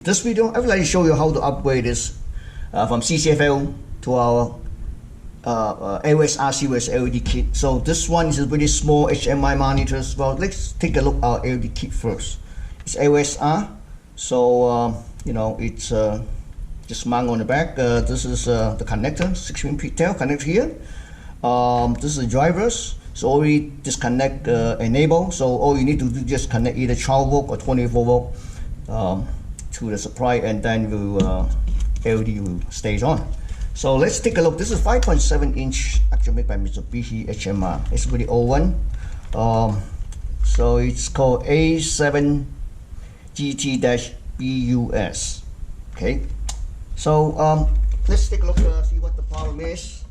this video, I would like to show you how to upgrade this from CCFL to our AOSR series LED kit. So this one is a really small HMI monitors. Well, let's take a look at our LED kit first. It's AOSR, so you know, it's just mount on the back. This is the connector, 16 pigtail connector here. This is the drivers. So already disconnect enable. So all you need to do is just connect either 12 volt or 24 volt to the supply, and then LED will stays on. So let's take a look. This is 5.7 inch, actually made by Mitsubishi HMR. It's a really old one. So it's called A7GT-BUS. Okay. So let's take a look, see what the problem is.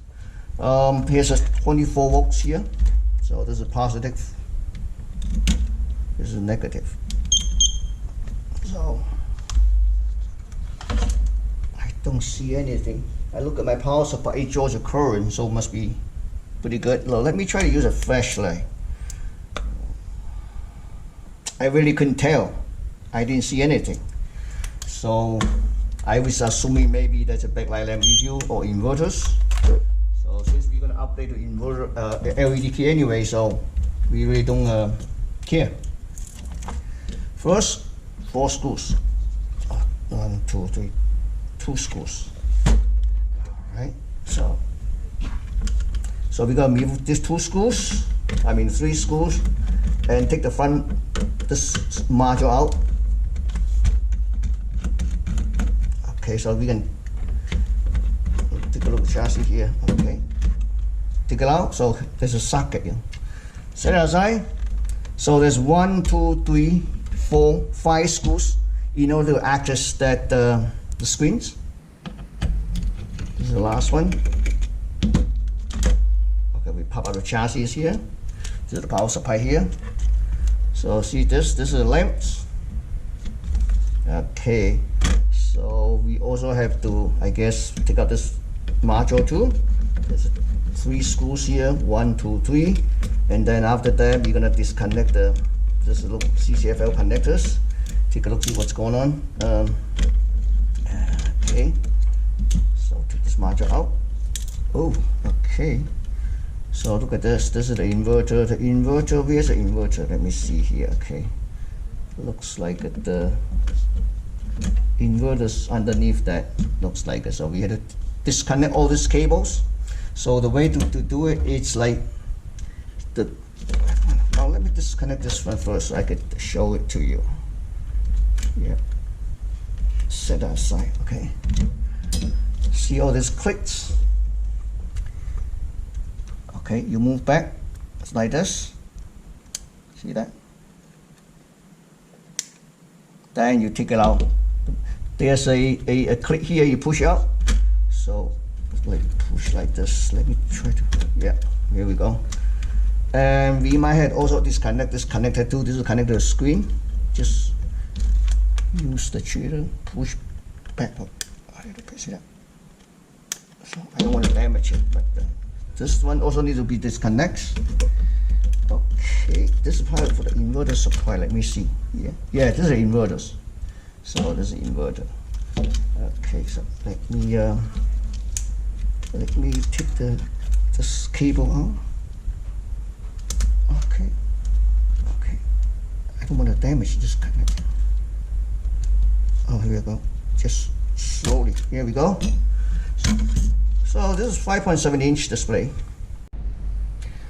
Here's a 24 volts here. So this is positive. This is negative. So I don't see anything. I look at my power supply, it draws a current, so it must be pretty good. Now, let me try to use a flashlight. I really couldn't tell. I didn't see anything. So I was assuming maybe that's a backlight lamp issue or inverters. So since we're going to update the inverter LED key anyway, so we really don't care. First, 4 screws. 1, 2, 3, 2 screws. Right, so we're gonna move these 2 screws, I mean 3 screws, and take the front, this module out. Okay, so we can take a look at the chassis here. Okay, take it out. So there's a socket here. Set it aside. So there's 1, 2, 3, 4, 5 screws in order to access that the screens. This is the last one. Okay, we pop out the chassis here. This is the power supply here. So see this is the lamps. Okay, so we also have to, I guess, take out this module too. There's 3 screws here, 1, 2, 3, and then after that we're gonna disconnect this little CCFL connectors. Take a look, see what's going on. Okay. Take this module out. Oh, okay. So look at this. This is the inverter. The inverter, where's the inverter? Let me see here. Okay. Looks like the inverter's underneath that. Looks like it. So we had to disconnect all these cables. So the way to do it, it's like the. Now let me disconnect this one first so I could show it to you. Yeah. Set that aside. Okay. See all these clicks? Okay, you move back, it's like this. See that? Then you take it out. There's a click here, you push out. So let me push like this. Let me try to, yeah, here we go. And we might have also disconnect this connector too. This is connected to the screen. Just use the trigger, push back up. See that? So I don't want to damage it, but this one also needs to be disconnected. Okay, this is part for the inverter supply. Let me see. Yeah, this is the inverters. So this is the inverter. Okay, so let me take this cable out. Okay. I don't want to damage this connector. Oh, here we go. Just slowly. Here we go. So this is 5.7 inch display.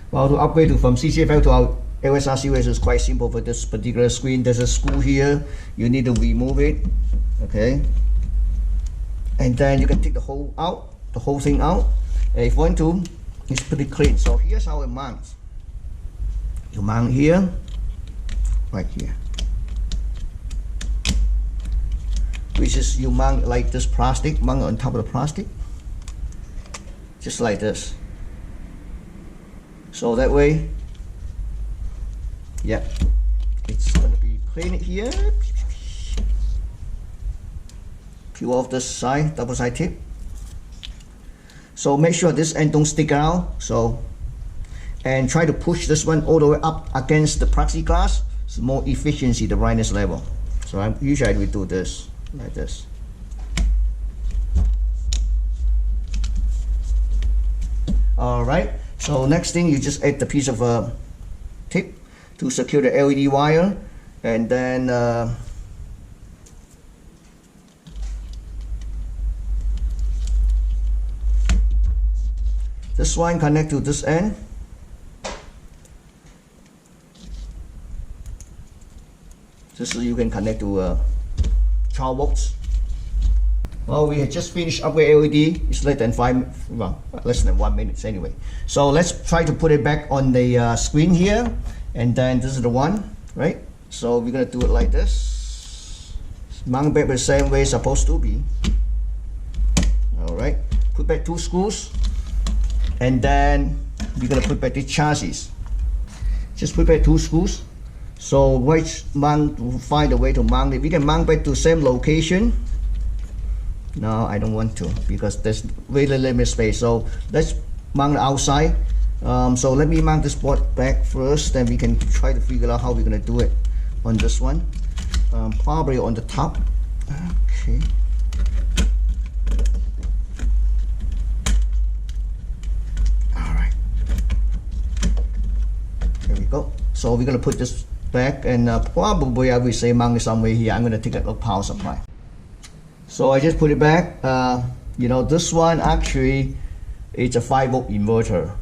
Well, to upgrade from CCFL to our AOSR series is quite simple for this particular screen. There's a screw here. You need to remove it. Okay. And then you can take the whole thing out. And if you want to, it's pretty clean. So here's how it mounts. You mount here, right here. Which is you mount like this plastic, mount on top of the plastic. Just like this. So that way, yeah, it's going to be clean it here. Peel off this side, double side tip. So make sure this end don't stick out. So, and try to push this one all the way up against the plexiglass. It's more efficiency, the brightness level. So usually we do this. like this. All right, so next thing, you just add the piece of tape to secure the LED wire, and then this one connect to this end. This you can connect to 12 volts. Well, we had just finished upgrade LED. It's less than 1 minute anyway. So let's try to put it back on the screen here, and then this is the one, right? So we're gonna do it like this. Mount back the same way it's supposed to be. All right. Put back 2 screws, and then we're gonna put back the chassis. Just put back 2 screws. So which mount, find a way to mount it. We can mount back to the same location. No, I don't want to because there's really limited space. So let's mount it outside. So let me mount this board back first, then we can try to figure out how we're gonna do it on this one. Probably on the top. Okay. All right. There we go. So we're gonna put this back, and probably I will say mount it somewhere here. I'm gonna take a look power supply. So I just put it back. You know, this one actually it's a 5-volt inverter,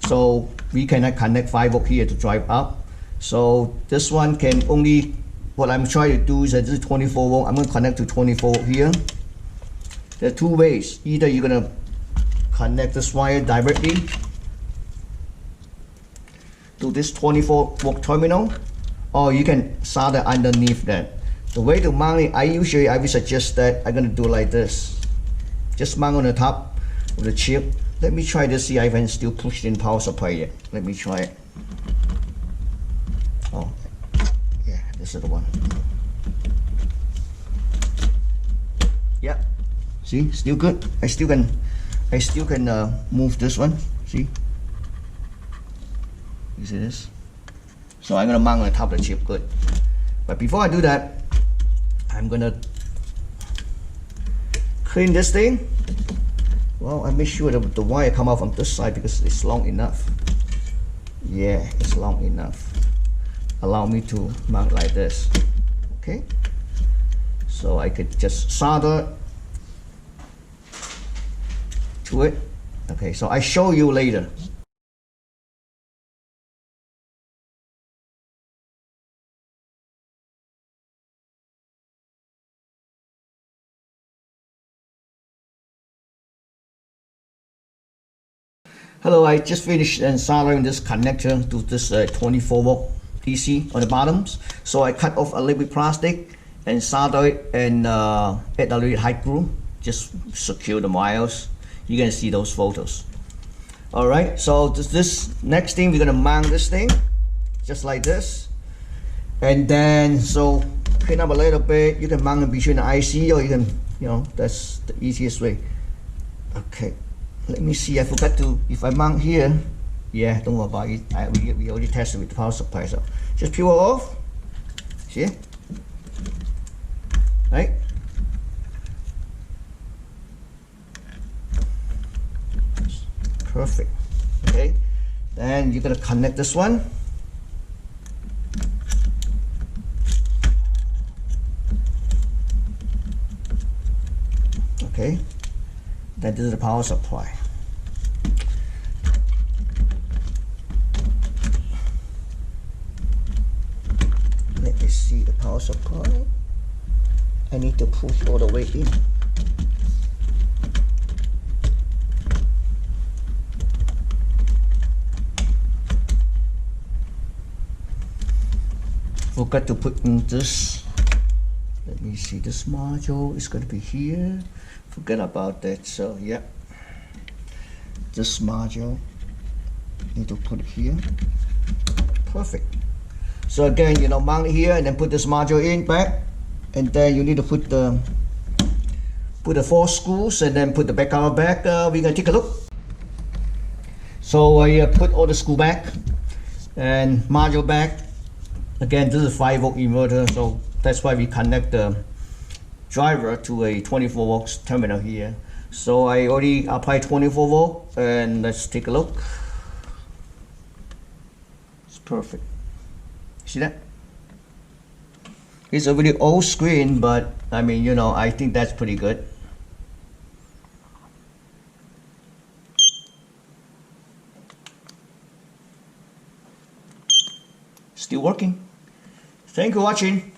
so we cannot connect 5-volt here to drive up. So this one can only, what I'm trying to do is that this is 24 volt. I'm going to connect to 24 volt here. There are 2 ways. Either you're going to connect this wire directly to this 24 volt terminal, or you can solder underneath that. The way to mount it, I will suggest that I'm going to do like this. Just mount on the top of the chip. Let me try to see if I can still push in power supply yet. Let me try it. Oh, yeah, this is the one. Yeah, see, still good. I still can move this one. See, you see this? So I'm gonna mount on the top of the chip. Good. But before I do that, I'm gonna clean this thing. Well, I make sure that the wire come out from this side because it's long enough. Yeah, it's long enough. Allow me to mount like this. Okay. So I could just solder to it. Okay, so I show you later. Hello, I just finished soldering this connector to this 24 volt DC on the bottoms. So I cut off a little bit plastic and solder it, and add a little bit hot glue. Just secure the wires. You can see those photos. All right, so this next thing, we're gonna mount this thing just like this, and then so clean up a little bit. You can mount it between the IC, or you can, you know, that's the easiest way. Okay. Let me see, I forgot to, if I mount here, yeah, don't worry about it. We already tested with the power supply, so just peel it off. See? Right? Perfect. Okay. Then you're gonna connect this one. Okay. That is the power supply. Let me see the power supply. I need to push all the way in. Forgot to put in this. Let me see, this module is going to be here. Forget about that. So yeah, this module need to put it here. Perfect. So again, you know, mount it here and then put this module in back, and then you need to put the 4 screws and then put the back cover back. We're gonna take a look. So I put all the screw back and module back. Again, this is 5 volt inverter, so that's why we connect the driver to a 24 volts terminal here. So I already applied 24 volt, and let's take a look. It's perfect. See that? It's a really old screen, but I mean, you know, I think that's pretty good. Still working. Thank you for watching.